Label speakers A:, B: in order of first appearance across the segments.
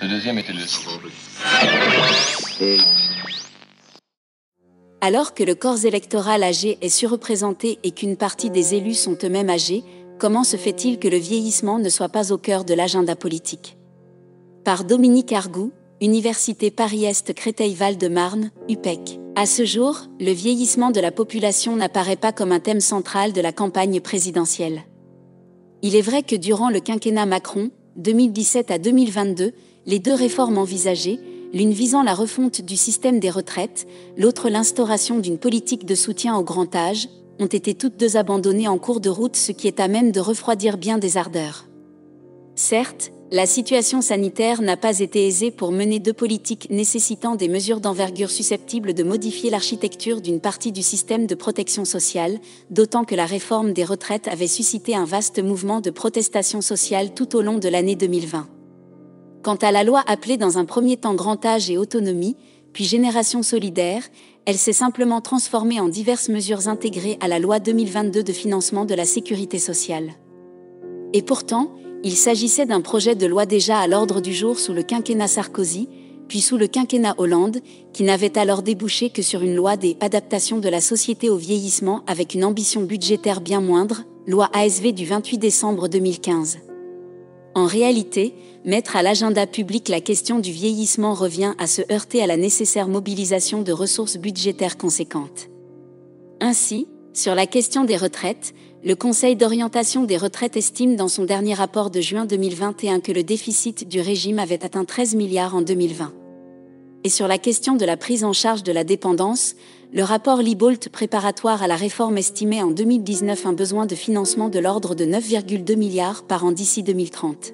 A: Le deuxième était le...
B: Alors que le corps électoral âgé est surreprésenté et qu'une partie des élus sont eux-mêmes âgés, comment se fait-il que le vieillissement ne soit pas au cœur de l'agenda politique? Par Dominique Argout, Université Paris-Est Créteil-Val-de-Marne, UPEC. À ce jour, le vieillissement de la population n'apparaît pas comme un thème central de la campagne présidentielle. Il est vrai que durant le quinquennat Macron, 2017 à 2022, les deux réformes envisagées, l'une visant la refonte du système des retraites, l'autre l'instauration d'une politique de soutien au grand âge, ont été toutes deux abandonnées en cours de route, ce qui est à même de refroidir bien des ardeurs. Certes, la situation sanitaire n'a pas été aisée pour mener deux politiques nécessitant des mesures d'envergure susceptibles de modifier l'architecture d'une partie du système de protection sociale, d'autant que la réforme des retraites avait suscité un vaste mouvement de protestation sociale tout au long de l'année 2020. Quant à la loi appelée dans un premier temps Grand Âge et Autonomie, puis Génération Solidaire, elle s'est simplement transformée en diverses mesures intégrées à la loi 2022 de financement de la sécurité sociale. Et pourtant, il s'agissait d'un projet de loi déjà à l'ordre du jour sous le quinquennat Sarkozy, puis sous le quinquennat Hollande, qui n'avait alors débouché que sur une loi des adaptations de la société au vieillissement avec une ambition budgétaire bien moindre, loi ASV du 28 décembre 2015. En réalité, mettre à l'agenda public la question du vieillissement revient à se heurter à la nécessaire mobilisation de ressources budgétaires conséquentes. Ainsi, sur la question des retraites, le Conseil d'orientation des retraites estime dans son dernier rapport de juin 2021 que le déficit du régime avait atteint 13 milliards en 2020. Et sur la question de la prise en charge de la dépendance, le rapport Libault préparatoire à la réforme estimait en 2019 un besoin de financement de l'ordre de 9,2 milliards par an d'ici 2030.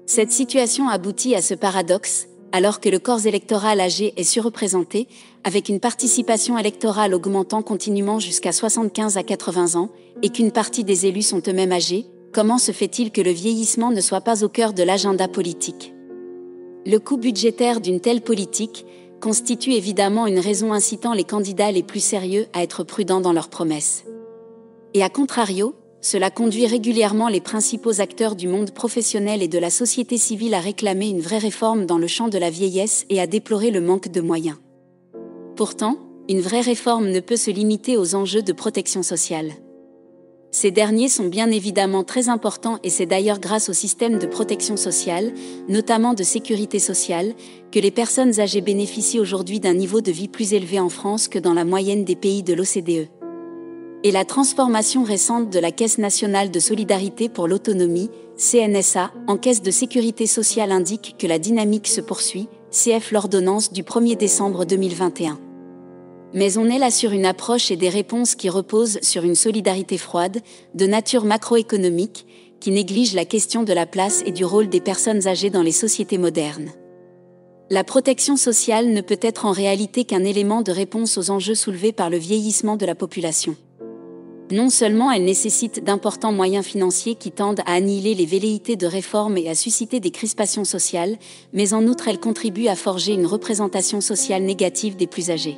B: Cette situation aboutit à ce paradoxe, alors que le corps électoral âgé est surreprésenté, avec une participation électorale augmentant continuellement jusqu'à 75 à 80 ans, et qu'une partie des élus sont eux-mêmes âgés, comment se fait-il que le vieillissement ne soit pas au cœur de l'agenda politique? Le coût budgétaire d'une telle politique constitue évidemment une raison incitant les candidats les plus sérieux à être prudents dans leurs promesses. Et à contrario, cela conduit régulièrement les principaux acteurs du monde professionnel et de la société civile à réclamer une vraie réforme dans le champ de la vieillesse et à déplorer le manque de moyens. Pourtant, une vraie réforme ne peut se limiter aux enjeux de protection sociale. Ces derniers sont bien évidemment très importants et c'est d'ailleurs grâce au système de protection sociale, notamment de sécurité sociale, que les personnes âgées bénéficient aujourd'hui d'un niveau de vie plus élevé en France que dans la moyenne des pays de l'OCDE. Et la transformation récente de la Caisse nationale de solidarité pour l'autonomie, CNSA, en Caisse de sécurité sociale indique que la dynamique se poursuit, cf l'ordonnance du 1er décembre 2021. Mais on est là sur une approche et des réponses qui reposent sur une solidarité froide, de nature macroéconomique, qui néglige la question de la place et du rôle des personnes âgées dans les sociétés modernes. La protection sociale ne peut être en réalité qu'un élément de réponse aux enjeux soulevés par le vieillissement de la population. Non seulement elle nécessite d'importants moyens financiers qui tendent à annihiler les velléités de réforme et à susciter des crispations sociales, mais en outre elle contribue à forger une représentation sociale négative des plus âgés.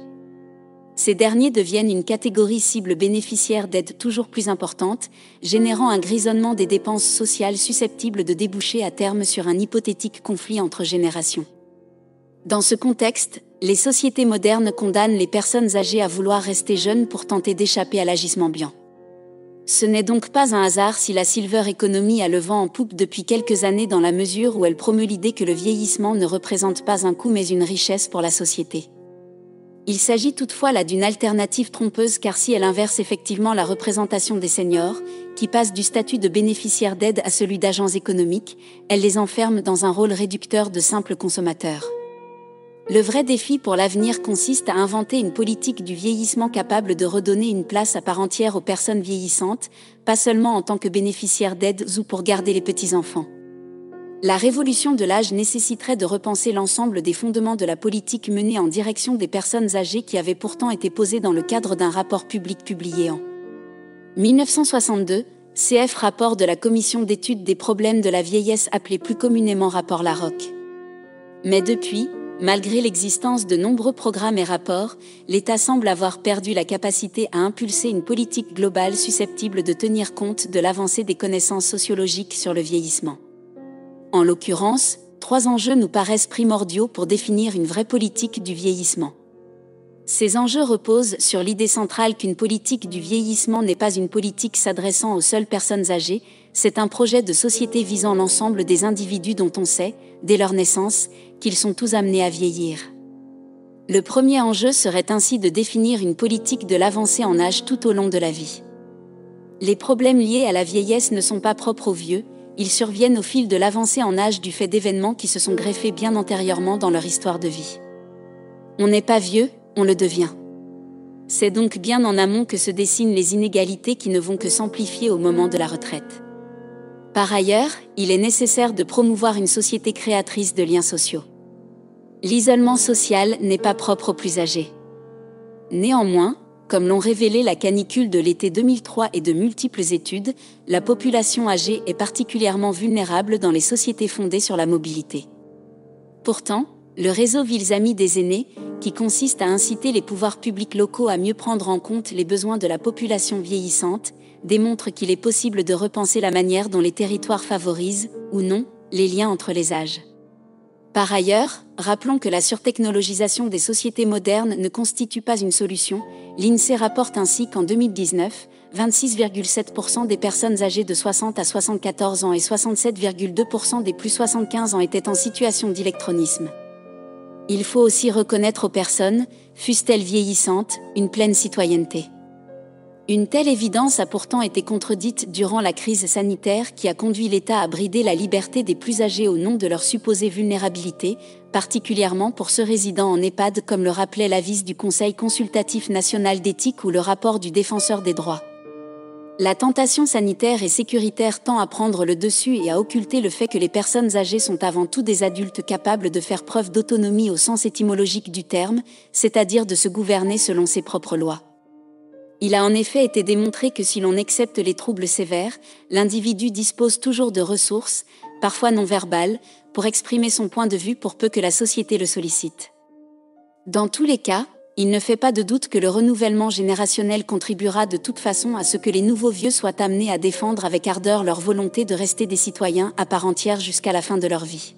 B: Ces derniers deviennent une catégorie cible bénéficiaire d'aides toujours plus importantes, générant un grisonnement des dépenses sociales susceptibles de déboucher à terme sur un hypothétique conflit entre générations. Dans ce contexte, les sociétés modernes condamnent les personnes âgées à vouloir rester jeunes pour tenter d'échapper à l'âgisme ambiant. Ce n'est donc pas un hasard si la silver economy a le vent en poupe depuis quelques années dans la mesure où elle promeut l'idée que le vieillissement ne représente pas un coût mais une richesse pour la société. Il s'agit toutefois là d'une alternative trompeuse car si elle inverse effectivement la représentation des seniors, qui passent du statut de bénéficiaires d'aide à celui d'agents économiques, elle les enferme dans un rôle réducteur de simples consommateurs. Le vrai défi pour l'avenir consiste à inventer une politique du vieillissement capable de redonner une place à part entière aux personnes vieillissantes, pas seulement en tant que bénéficiaires d'aides ou pour garder les petits-enfants. La révolution de l'âge nécessiterait de repenser l'ensemble des fondements de la politique menée en direction des personnes âgées qui avaient pourtant été posés dans le cadre d'un rapport public publié en 1962, CF rapport de la Commission d'étude des problèmes de la vieillesse appelé plus communément rapport Larocque. Mais depuis, malgré l'existence de nombreux programmes et rapports, l'État semble avoir perdu la capacité à impulser une politique globale susceptible de tenir compte de l'avancée des connaissances sociologiques sur le vieillissement. En l'occurrence, 3 enjeux nous paraissent primordiaux pour définir une vraie politique du vieillissement. Ces enjeux reposent sur l'idée centrale qu'une politique du vieillissement n'est pas une politique s'adressant aux seules personnes âgées, c'est un projet de société visant l'ensemble des individus dont on sait, dès leur naissance, qu'ils sont tous amenés à vieillir. Le premier enjeu serait ainsi de définir une politique de l'avancée en âge tout au long de la vie. Les problèmes liés à la vieillesse ne sont pas propres aux vieux, ils surviennent au fil de l'avancée en âge du fait d'événements qui se sont greffés bien antérieurement dans leur histoire de vie. On n'est pas vieux, on le devient. C'est donc bien en amont que se dessinent les inégalités qui ne vont que s'amplifier au moment de la retraite. Par ailleurs, il est nécessaire de promouvoir une société créatrice de liens sociaux. L'isolement social n'est pas propre aux plus âgés. Néanmoins, comme l'ont révélé la canicule de l'été 2003 et de multiples études, la population âgée est particulièrement vulnérable dans les sociétés fondées sur la mobilité. Pourtant, le réseau Villes Amies des aînés, qui consiste à inciter les pouvoirs publics locaux à mieux prendre en compte les besoins de la population vieillissante, démontre qu'il est possible de repenser la manière dont les territoires favorisent, ou non, les liens entre les âges. Par ailleurs, rappelons que la surtechnologisation des sociétés modernes ne constitue pas une solution. L'INSEE rapporte ainsi qu'en 2019, 26,7% des personnes âgées de 60 à 74 ans et 67,2% des plus 75 ans étaient en situation d'électronisme. Il faut aussi reconnaître aux personnes, fussent-elles vieillissantes, une pleine citoyenneté. Une telle évidence a pourtant été contredite durant la crise sanitaire qui a conduit l'État à brider la liberté des plus âgés au nom de leur supposée vulnérabilité, particulièrement pour ceux résidant en EHPAD comme le rappelait l'avis du Conseil consultatif national d'éthique ou le rapport du Défenseur des droits. La tentation sanitaire et sécuritaire tend à prendre le dessus et à occulter le fait que les personnes âgées sont avant tout des adultes capables de faire preuve d'autonomie au sens étymologique du terme, c'est-à-dire de se gouverner selon ses propres lois. Il a en effet été démontré que si l'on accepte les troubles sévères, l'individu dispose toujours de ressources, parfois non verbales, pour exprimer son point de vue pour peu que la société le sollicite. Dans tous les cas, il ne fait pas de doute que le renouvellement générationnel contribuera de toute façon à ce que les nouveaux vieux soient amenés à défendre avec ardeur leur volonté de rester des citoyens à part entière jusqu'à la fin de leur vie.